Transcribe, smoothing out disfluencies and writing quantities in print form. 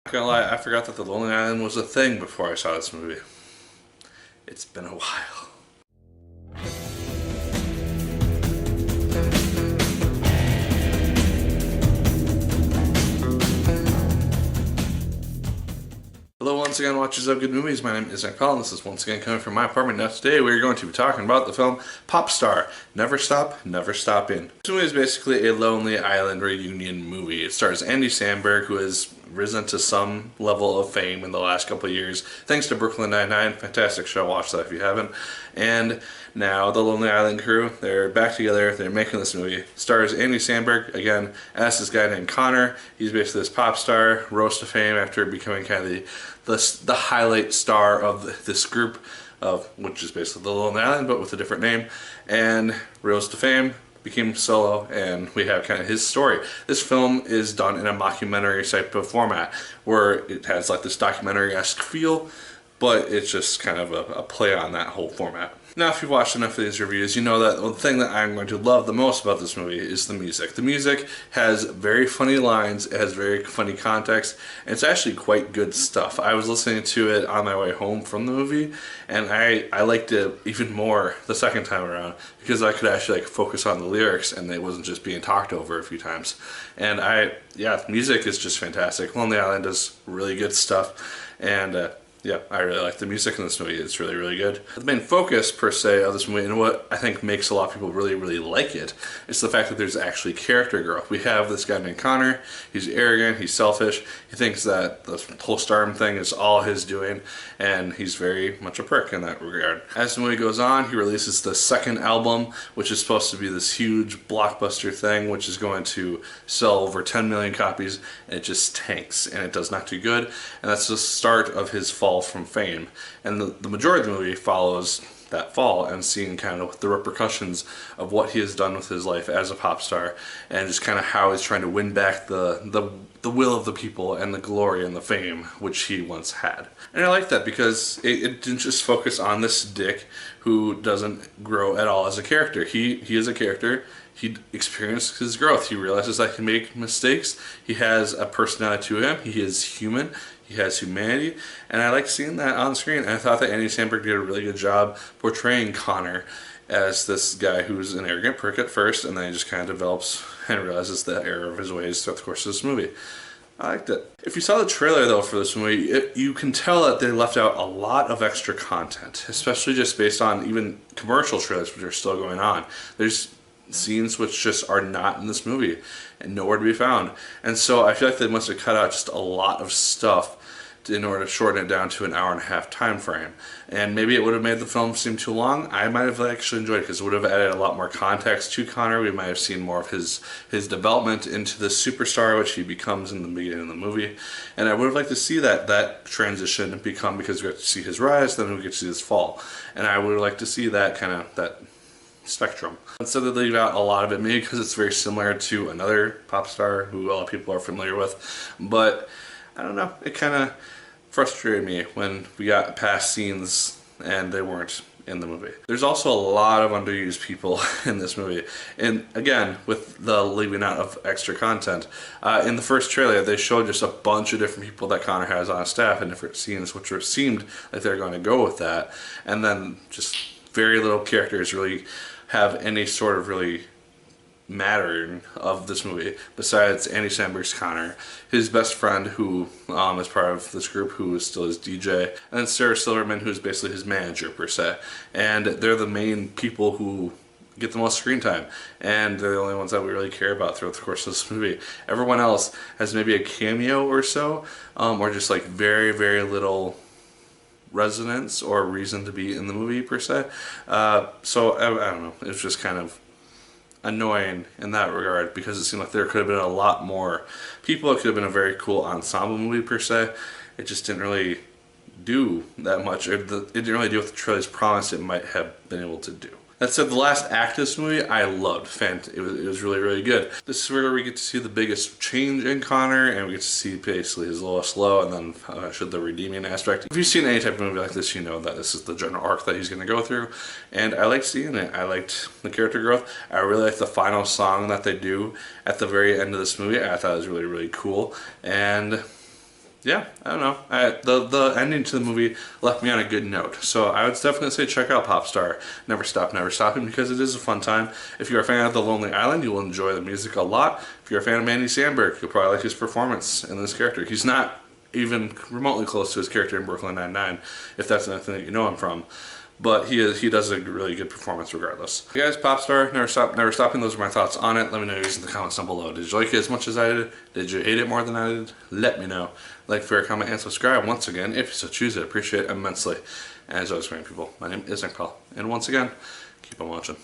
Not gonna lie, I forgot that The Lonely Island was a thing before I saw this movie. It's been a while. Hello once again, watchers of good movies. My name is Nick Pell, and this is once again coming from my apartment. Now today we are going to be talking about the film Popstar, Never Stop, Never Stop In. This movie is basically a Lonely Island reunion movie. It stars Andy Samberg, who has risen to some level of fame in the last couple of years, thanks to Brooklyn Nine-Nine. Fantastic show, watch that if you haven't. And now the Lonely Island crew, they're back together, they're making this movie. Stars Andy Samberg, again, as this guy named Connor. He's basically this pop star, rose to fame after becoming kind of the highlight star of this group, which is basically the Lonely Island, but with a different name, and rose to fame, became solo, and we have kind of his story. This film is done in a mockumentary type of format, where it has like this documentary-esque feel, but it's just kind of a play on that whole format. Now, if you've watched enough of these reviews, you know that the thing that I'm going to love the most about this movie is the music. The music has very funny lines, it has very funny context, and it's actually quite good stuff. I was listening to it on my way home from the movie, and I liked it even more the second time around, because I could actually focus on the lyrics, and it wasn't just being talked over a few times. And yeah, music is just fantastic. Lonely Island does really good stuff, and yeah, I really like the music in this movie. It's really, really good. The main focus, per se, of this movie, and what I think makes a lot of people really, really like it, is the fact that there's actually character growth. We have this guy named Connor. He's arrogant, he's selfish, he thinks that the whole stardom thing is all his doing, and he's very much a prick in that regard. As the movie goes on, he releases the second album, which is supposed to be this huge blockbuster thing, which is going to sell over 10 million copies, and it just tanks, and it does not do good, and that's the start of his fall from fame. And the majority of the movie follows that fall and seeing kind of the repercussions of what he has done with his life as a pop star, and just kind of how he's trying to win back the will of the people and the glory and the fame which he once had. And I like that because it didn't just focus on this dick who doesn't grow at all as a character. He is a character. He experienced his growth. He realizes that he can make mistakes. He has a personality to him. He is human. He has humanity, and I like seeing that on screen. And I thought that Andy Samberg did a really good job portraying Connor as this guy who's an arrogant prick at first, and then he just kind of develops and realizes the error of his ways throughout the course of this movie. I liked it. If you saw the trailer, though, for this movie, you can tell that they left out a lot of extra content, especially just based on even commercial trailers, which are still going on. There's scenes which just are not in this movie and nowhere to be found. And so I feel like they must have cut out just a lot of stuff in order to shorten it down to an hour-and-a-half time frame. And maybe it would have made the film seem too long. I might have actually enjoyed it because it would have added a lot more context to Connor. We might have seen more of his development into the superstar which he becomes in the beginning of the movie. And I would have liked to see that transition become, because we get to see his rise, then we get to see his fall. And I would have liked to see that kind of that spectrum. Instead they leave out a lot of it, maybe because it's very similar to another pop star who a lot of people are familiar with. But I don't know, it kind of frustrated me when we got past scenes and they weren't in the movie. There's also a lot of underused people in this movie, and again, with the leaving out of extra content. In the first trailer, they showed just a bunch of different people that Connor has on staff in different scenes, which seemed like they're going to go with that, and then just very little characters really have any sort of really mattering of this movie besides Andy Samberg's Connor, his best friend who is part of this group, who is still his DJ, and then Sarah Silverman, who's basically his manager per se. And they're the main people who get the most screen time, and they're the only ones that we really care about throughout the course of this movie. Everyone else has maybe a cameo or so, or just like very, very little resonance or reason to be in the movie per se. So I don't know, it's just kind of annoying in that regard, because it seemed like there could have been a lot more people. It could have been a very cool ensemble movie per se. It just didn't really do that much. It didn't really do what the trailer's promised it might have been able to do. That said, the last act of this movie I loved. It was really, really good. This is where we get to see the biggest change in Connor, and we get to see basically his lowest low, and then the redeeming aspect. If you've seen any type of movie like this, you know that this is the general arc that he's going to go through, and I liked seeing it. I liked the character growth. I really liked the final song that they do at the very end of this movie. I thought it was really, really cool, and yeah, I don't know. The ending to the movie left me on a good note. So I would definitely say check out Popstar, Never Stop, Never Stopping, because it is a fun time. If you're a fan of The Lonely Island, you will enjoy the music a lot. If you're a fan of Andy Samberg, you'll probably like his performance in this character. He's not even remotely close to his character in Brooklyn Nine-Nine, if that's anything that you know him from. But he does a really good performance regardless. You guys, Popstar, Never Stopping, those are my thoughts on it. Let me know in the comments down below. Did you like it as much as I did? Did you hate it more than I did? Let me know. Like, favorite, comment, and subscribe once again, if you so choose it. Appreciate it immensely. And as always, great people, my name is Nick Pell. And once again, keep on watching.